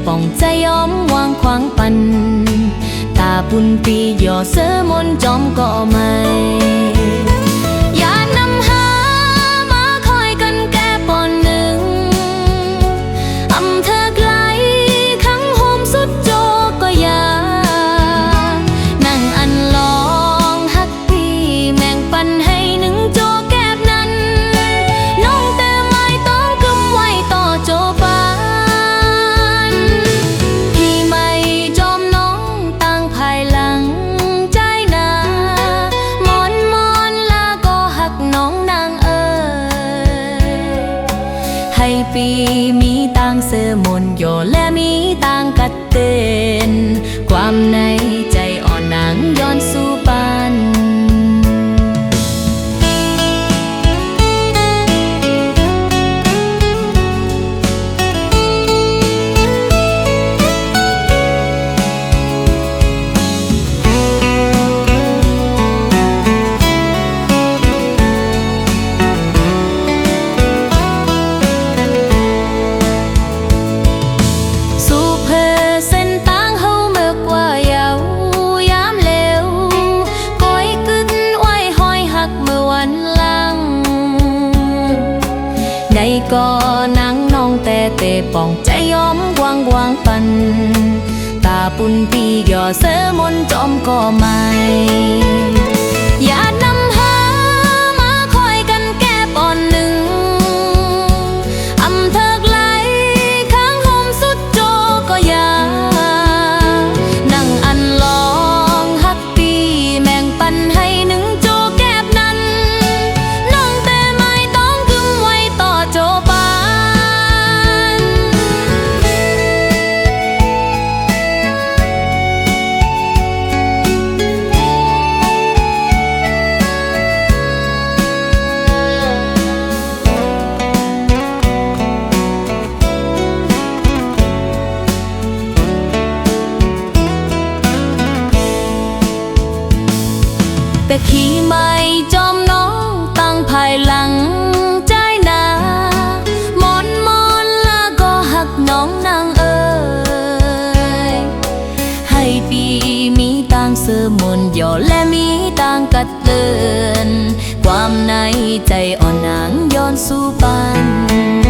ป่องใจยอมวางขวางปันตาปุ่นปีย่อเสือมนจอมก็ไม่อย่านำหามาคอยกันแก่ปอนหนึ่งอำเธอไกลขังโฮมสุดโจก็อย่านั่งอันลองฮักพี่แม่งปันให้หนึ่งโจแก็บนั้นน้องแต่ไม่ต้องกำไว้ต่อโจปานพี่ไม่จอมน้องตั้งภายหลังใจนามอนลาก็หักน้องนางเอ๋ยให้ปีมีต่างเสือมนโยและมีต่างกัดเต้นความในใจอ่อนนางย้อนสู่ปันก็นั่งน้องแต่ป่องใจยอมวางปันตาปุ่นปีย่อเสือมนจอมก็ไม่อย่านำหามาคอยกันแก่ปอนหนึ่งอำเธอไกลข้างโฮมสุดโจก็อย่านั่งอันลองฮักปีแม่งปันให้หนึ่งโจแก็บนั้นน้องแต่ไม่ต้องกึมไว้ต่อโจแต่ขี้ไม่จอมน้องตั้งภายหลังใจนามอนลาก็หักน้องนางเอ๋ยให้ปีมีต่างเสือมนย่อและมีต่างกัดเตือนความในใจอ่อนนางย้อนสู่ปัน